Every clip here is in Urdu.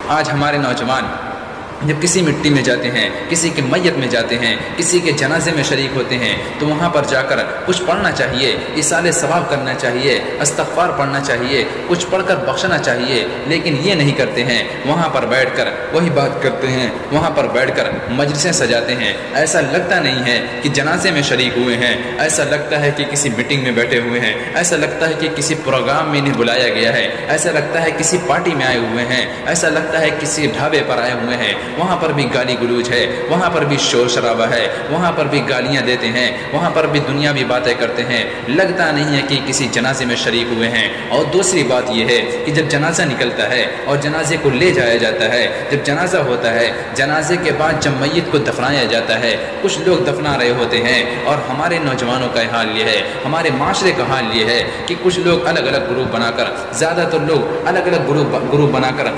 آج ہمارے نوجوان جب کسی مٹی میں جاتے ہیں، کسی کے میت میں جاتے ہیں، کسی کے جنازے میں شریک ہوتے ہیں، تو وہاں پر جا کر کچھ پڑھنا چاہیے، ایصال ثواب کرنا چاہیے، استغفار پڑھنا چاہیے، کچھ پڑھ کر بخشنا چاہیے، لیکن یہ نہیں کرتے ہیں۔ وہاں پر بیٹھ کر وہی بات کرتے ہیں، وہاں پر بیٹھ کر مجلسیں سجاتے ہیں۔ ایسا لگتا نہیں ہے کہ جنازے میں شریک ہوئے ہیں، ایسا لگتا ہے کہ کسی میٹنگ میں بیٹھے ہوئے ہیں، ایسا لگتا ہے کہ کسی پروگرام میں انہیں بلایا گیا ہے، ایسا لگتا ہے کسی پارٹی میں آئے ہوئے ہیں، ایسا لگتا ہے کسی ڈھابے پر آئے ہوئے ہیں۔ وہاں پر بھی گالی گلوچ ہے، وہاں پر بھی شور شرابہ ہے، وہاں پر بھی گالیاں دیتے ہیں، وہاں پر بھی دنیاوی باتیں کرتے ہیں۔ لگتا نہیں ہے کہ کسی جنازے میں شریک ہوئے ہیں۔ اور دوسری بات یہ ہے کہ جب جنازہ نکلتا ہے اور جنازے کو لے جایا جاتا ہے، جب جنازہ ہوتا ہے، جنازے کے بعد جب میت کو دفنایا جاتا ہے، کچھ لوگ دفنا رہے ہوتے ہیں، اور ہمارے نوجوانوں کا حال یہ ہے، ہمارے معاشرے کا حال یہ ہے کہ کچھ لوگ الگ الگ گروپ بنا کر، زیادہ تر لوگ الگ الگ گروپ بنا کر،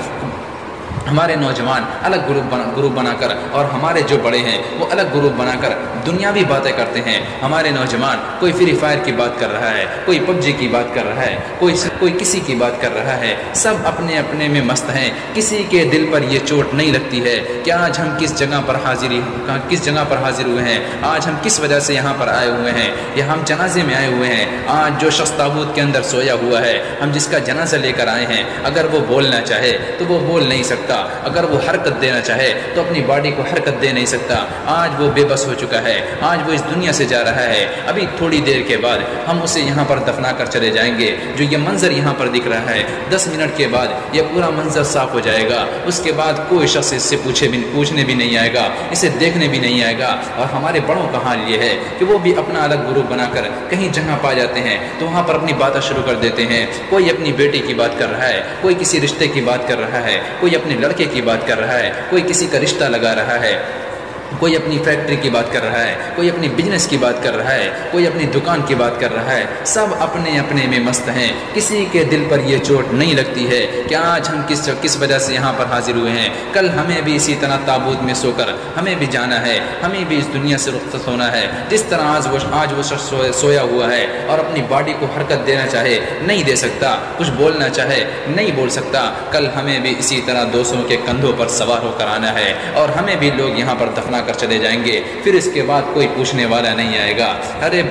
ہمارے نوجوان الگ گروپ بنا کر، اور ہمارے جو بڑے ہیں وہ الگ گروپ بنا کر دنیاوی باتیں کرتے ہیں۔ ہمارے نوجوان کوئی فری فائر کی بات کر رہا ہے، کوئی پب جی کی بات کر رہا ہے، کوئی کسی کی بات کر رہا ہے، سب اپنے اپنے میں مست ہیں۔ کسی کے دل پر یہ چوٹ نہیں لگتی ہے کہ آج ہم کس جگہ پر حاضر ہوئے ہیں، آج ہم کس وجہ سے یہاں پر آئے ہوئے ہیں، یا ہم جنازے میں آئے ہوئے ہیں۔ آج جو شخص تابوت کے اندر سویا ہوا ہے، ہم جس کا جنازہ لے کر آئے ہیں، اگر وہ بولنا چاہے تو وہ بول نہیں سکتا، اگر وہ حرکت دینا چاہے تو اپنی باڈی کو حرکت دے نہیں سکتا۔ آج وہ بے بس ہو چکا ہے، آج وہ اس دنیا سے جا رہا ہے۔ ابھی تھوڑی دیر کے بعد ہم اسے یہاں پر دفنا کر چلے جائیں گے۔ جو یہ منظر یہاں پر دکھ رہا ہے، 10 منٹ کے بعد یہ پورا منظر صاف ہو جائے گا۔ اس کے بعد کوئی شخص اس سے پوچھنے بھی نہیں آئے گا، اسے دیکھنے بھی نہیں آئے گا۔ اور ہمارے بڑوں کا حال یہ ہے کہ وہ بھی اپنا الگ گروپ بنا کر کہیں جگہ پا جاتے ہیں تو وہاں پر اپنی باتیں شروع کر دیتے ہیں۔ کوئی اپنی بیٹی کی بات کر رہا ہے، کوئی کسی رشتے کی بات کر رہا ہے، کوئی اپنے لڑکے کی بات کر رہا ہے، کوئی کسی کا رشتہ لگا رہا ہے، کوئی اپنی فیکٹری کی بات کر رہا ہے، کوئی اپنی بزنس کی بات کر رہا ہے، کوئی اپنی دکان کی بات کر رہا ہے۔ سب اپنے اپنے میں مست ہیں۔ کسی کے دل پر یہ چوٹ نہیں لگتی ہے کہ آج ہم کس وجہ سے یہاں پر حاضر ہوئے ہیں، کل ہمیں بھی اسی طرح تابوت میں سو کر ہمیں بھی جانا ہے، ہمیں بھی اس دنیا سے رخصت ہونا ہے۔ جس طرح آج وہ شخص سویا ہوا ہے اور اپنی باڈی کو حرکت دینا چاہے نہیں دے سکتا، کچھ بولنا چاہے نہیں بول سکتا، کل ہمیں بھی اسی طرح دوسروں کے کندھوں پر سوار ہو کر آنا ہے، اور ہمیں بھی لوگ یہاں پر دفنا کر چلے جائیں گے۔ پھر اس کے بعد کوئی پوچھنے والا نہیں آئے گا۔ ارے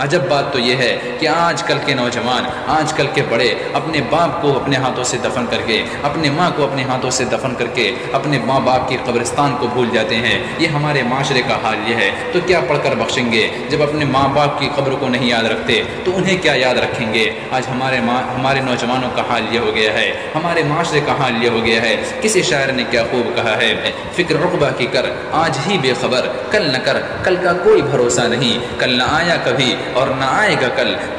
عجب بات تو یہ ہے کہ آج کل کے نوجوان، آج کل کے بڑے اپنے باپ کو اپنے ہاتھوں سے دفن کر کے، اپنے ماں کو اپنے ہاتھوں سے دفن کر کے اپنے ماں باپ کی قبرستان کو بھول جاتے ہیں۔ یہ ہمارے معاشرے کا حال یہ ہے۔ تو کیا پڑھ کر بخشیں گے؟ جب اپنے ماں باپ کی قبر کو نہیں یاد رکھتے تو انہیں کیا یاد رکھیں گے؟ آج ہمارے نوجوانوں کا حال یہ ہو گیا ہے، ہمارے معاشرے کا حال یہ ہو گیا ہے۔ کسی شاعر نے کیا خوب کہا ہے، فکر عقبہ کی کر آج ہی بے خبر، کل نہ کر کل کا کوئی بھروسہ نہیں، کل نہ آیا کبھی اور نہ آئے گا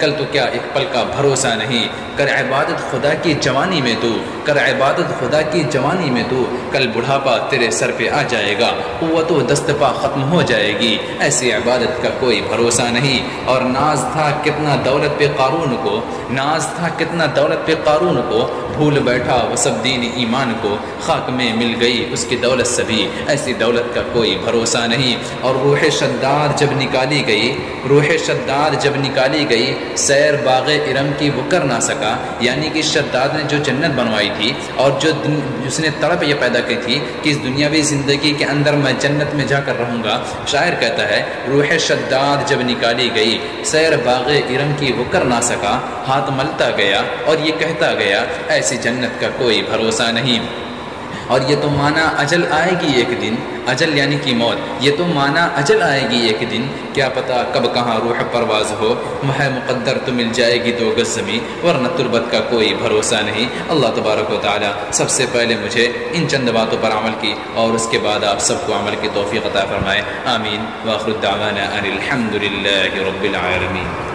کل تو کیا ایک پل کا بھروسہ نہیں۔ کر عبادت خدا کی جوانی میں تو، کر عبادت خدا کی جوانی میں تو، کل بڑھاپا تیرے سر پہ آ جائے گا، قوت و دست پا ختم ہو جائے گی، ایسی عبادت کا کوئی بھروسہ نہیں۔ اور ناز تھا کتنا دولت پہ قارون کو، ناز تھا کتنا دولت پہ قارون کو، بھول بیٹھا وہ سب دین ایمان کو، خاک میں مل گئی اس کی دولت سبھی، ایسی دولت کا کوئی بھروسہ نہیں۔ اور روح شداد جب نکالی گئی سیر باغ ارم کی وہ کر نہ سکا، یعنی کہ شداد نے جو جنت بنوائی تھی اور جس نے تڑپ یہ پیدا کی تھی کہ اس دنیاوی زندگی کے اندر میں جنت میں جا کر رہوں گا، شاعر کہتا ہے روح شداد جب نکالی گئی سیر باغ ارم کی وہ کر نہ سکا، ہاتھ ملتا گیا اور یہ کہتا گیا ایسی جنت کا کوئی بھروسہ نہیں۔ اور یہ تو مانا اجل آئے گی ایک دن، اجل یعنی کہ موت، یہ تو مانا اجل آئے گی ایک دن، کیا پتہ کب کہاں روح پرواز ہو، مہ مقدر تو مل جائے گی 2 گز زمین، ورنہ تربت کا کوئی بھروسہ نہیں۔ اللہ تبارک و تعالی سب سے پہلے مجھے ان چند باتوں پر عمل کی اور اس کے بعد آپ سب کو عمل کی توفیق عطا فرمائے۔ آمین۔ وآخر دعوانا ان الحمد للہ رب العالمین۔